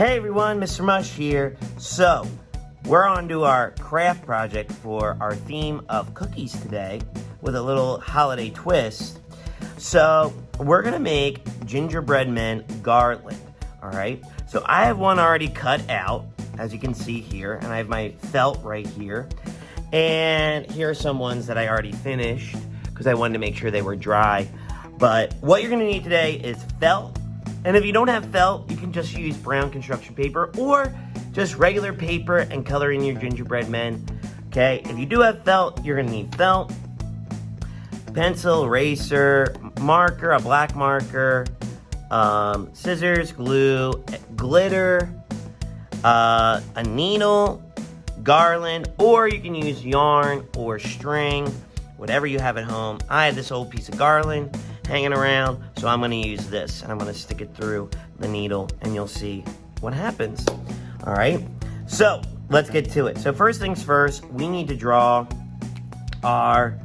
Hey everyone, Mr. Mush here. So, we're on to our craft project for our theme of cookies today with a little holiday twist. So, we're going to make gingerbread men Garland, alright? So, I have one already cut out, as you can see here, and I have my felt right here. And here are some ones that I already finished because I wanted to make sure they were dry. But what you're going to need today is felt. And if you don't have felt, you can just use brown construction paper or just regular paper and color in your gingerbread men. Okay, if you do have felt, you're gonna need felt, pencil, eraser, marker, a black marker, scissors, glue, glitter, a needle, garland, or you can use yarn or string, whatever you have at home. I have this old piece of garland hanging around, so I'm going to use this and I'm going to stick it through the needle and you'll see what happens. All right, so let's get to it. So first things first, we need to draw our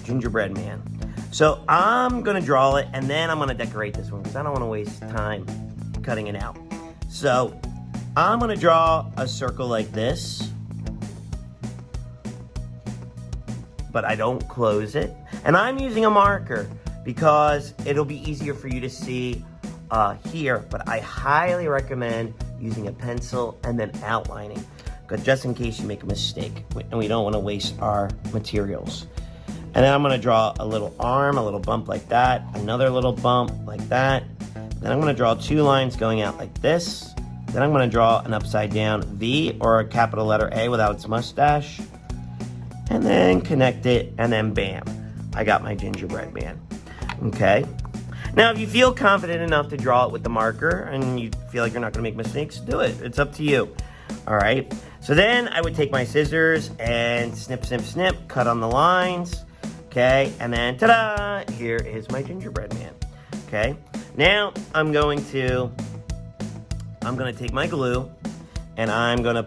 gingerbread man. So I'm going to draw it and then I'm going to decorate this one because I don't want to waste time cutting it out. So I'm going to draw a circle like this, but I don't close it, and I'm using a marker because it'll be easier for you to see here, but I highly recommend using a pencil and then outlining, because just in case you make a mistake, and we don't want to waste our materials. And then I'm going to draw a little arm, a little bump like that, another little bump like that. Then I'm going to draw two lines going out like this. Then I'm going to draw an upside down V or a capital letter A without its mustache. And then connect it, and then bam, I got my gingerbread man. Okay, now if you feel confident enough to draw it with the marker and you feel like you're not going to make mistakes, do it. It's up to you. All right, so then I would take my scissors and snip, snip, snip, cut on the lines. Okay, and then ta-da, here is my gingerbread man. Okay, now I'm going to take my glue and I'm going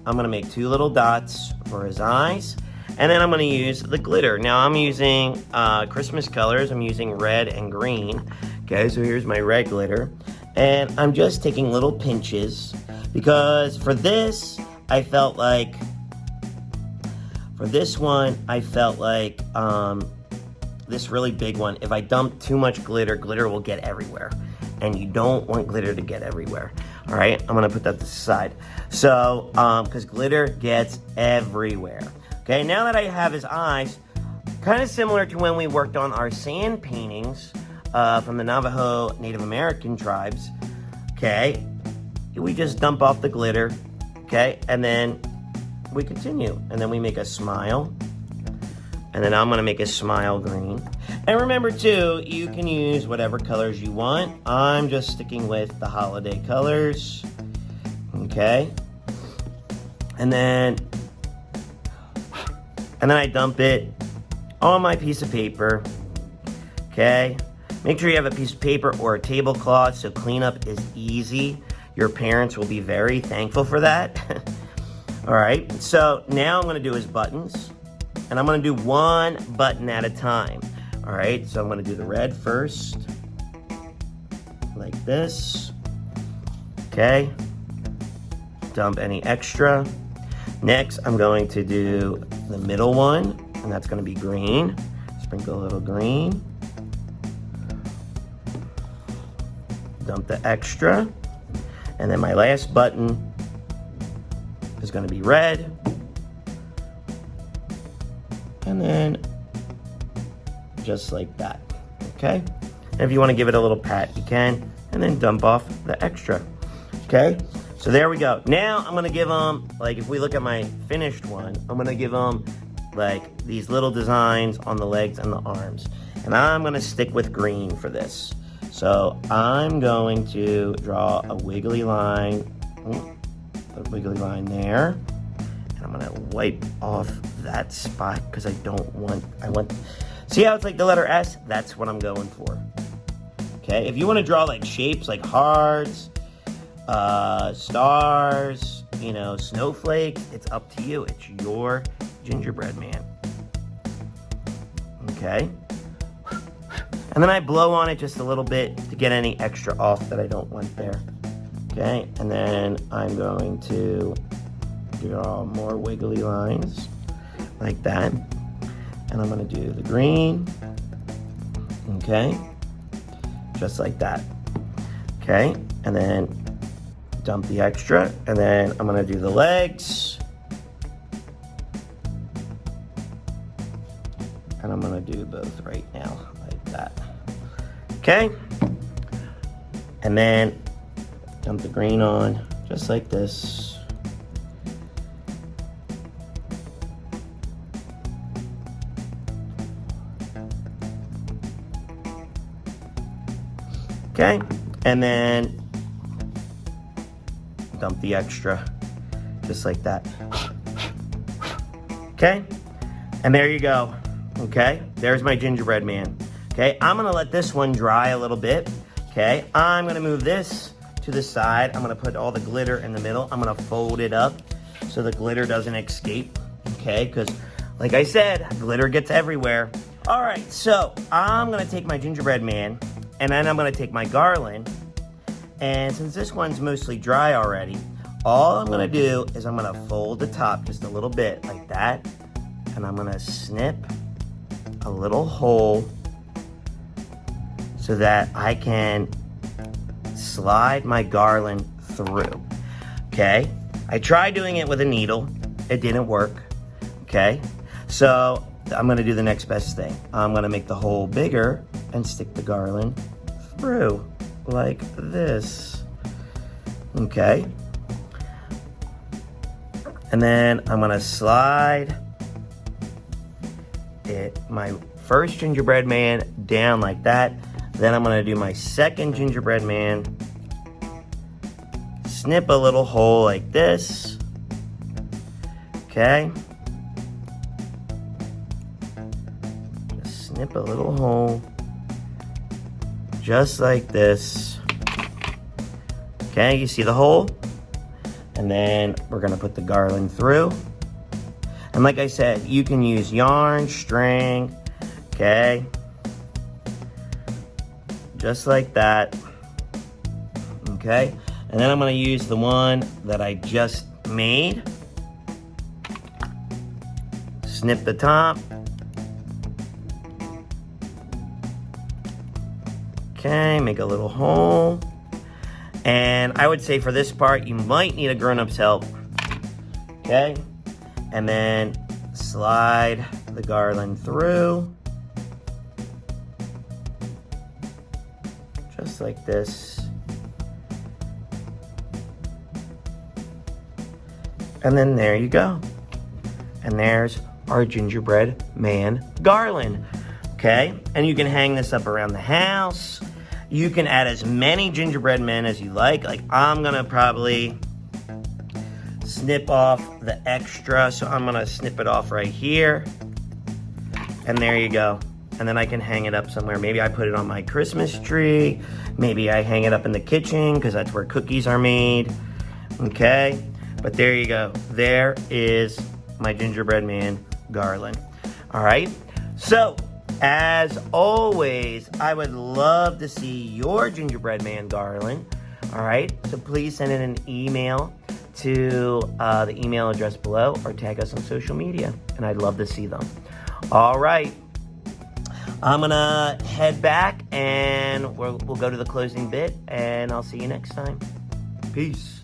to make two little dots for his eyes. And then I'm going to use the glitter. Now I'm using Christmas colors. I'm using red and green. Okay, so here's my red glitter. And I'm just taking little pinches because for this, I felt like, this really big one, if I dump too much glitter, glitter will get everywhere. And you don't want glitter to get everywhere. All right, I'm going to put that to the side. So, because glitter gets everywhere. Okay, now that I have his eyes, kind of similar to when we worked on our sand paintings from the Navajo Native American tribes, okay, we just dump off the glitter, okay, and then we continue. And then we make a smile, and then I'm going to make a smile green. And remember, too, you can use whatever colors you want. I'm just sticking with the holiday colors, okay, and then I dump it on my piece of paper, okay? Make sure you have a piece of paper or a tablecloth so cleanup is easy. Your parents will be very thankful for that. All right, so now I'm gonna do his buttons, and I'm gonna do one button at a time. All right, so I'm gonna do the red first, like this, okay? Dump any extra. Next, I'm going to do the middle one, and that's going to be green. Sprinkle a little green. Dump the extra. And then my last button is going to be red. And then just like that, okay? And if you want to give it a little pat, you can. And then dump off the extra, okay? So there we go. Now I'm gonna give them, like if we look at my finished one, I'm gonna give them like these little designs on the legs and the arms. And I'm gonna stick with green for this. So I'm going to draw a wiggly line there. And I'm gonna wipe off that spot because I want, see how it's like the letter S? That's what I'm going for. Okay, if you wanna draw like shapes like hearts, stars, you know, snowflakes, it's up to you. It's your gingerbread man. Okay. And then I blow on it just a little bit to get any extra off that I don't want there. Okay, and then I'm going to draw more wiggly lines like that. And I'm gonna do the green, okay, just like that. Okay, and then dump the extra, and then I'm gonna do the legs. And I'm gonna do both right now, like that. Okay, and then dump the green on, just like this. Okay, and then dump the extra, just like that. Okay, and there you go. Okay, there's my gingerbread man. Okay, I'm gonna let this one dry a little bit. Okay, I'm gonna move this to the side. I'm gonna put all the glitter in the middle. I'm gonna fold it up so the glitter doesn't escape. Okay, because like I said, glitter gets everywhere. All right, so I'm gonna take my gingerbread man, and then I'm gonna take my garland, and since this one's mostly dry already, all I'm gonna do is I'm gonna fold the top just a little bit like that, and I'm gonna snip a little hole so that I can slide my garland through. Okay, I tried doing it with a needle, it didn't work. Okay, so I'm gonna do the next best thing. I'm gonna make the hole bigger and stick the garland through like this. Okay, and then I'm gonna slide my first gingerbread man down like that. Then I'm gonna do my second gingerbread man, snip a little hole like this. Okay, just snip a little hole just like this. Okay, you see the hole? And then we're gonna put the garland through. And like I said, you can use yarn, string, okay? Just like that, okay? And then I'm gonna use the one that I just made. Snip the top. Okay, make a little hole. And I would say for this part, you might need a grown-up's help. Okay, and then slide the garland through. Just like this. And then there you go. And there's our gingerbread man garland. Okay, and you can hang this up around the house. You can add as many gingerbread men as you like. Like I'm gonna probably snip off the extra. So I'm gonna snip it off right here. And there you go. And then I can hang it up somewhere. Maybe I put it on my Christmas tree. Maybe I hang it up in the kitchen because that's where cookies are made. Okay, but there you go. There is my gingerbread man garland. All right, so as always, I would love to see your gingerbread man garland. All right, so please send in an email to the email address below or tag us on social media, and I'd love to see them. All right, I'm gonna head back and we'll go to the closing bit, and I'll see you next time. Peace.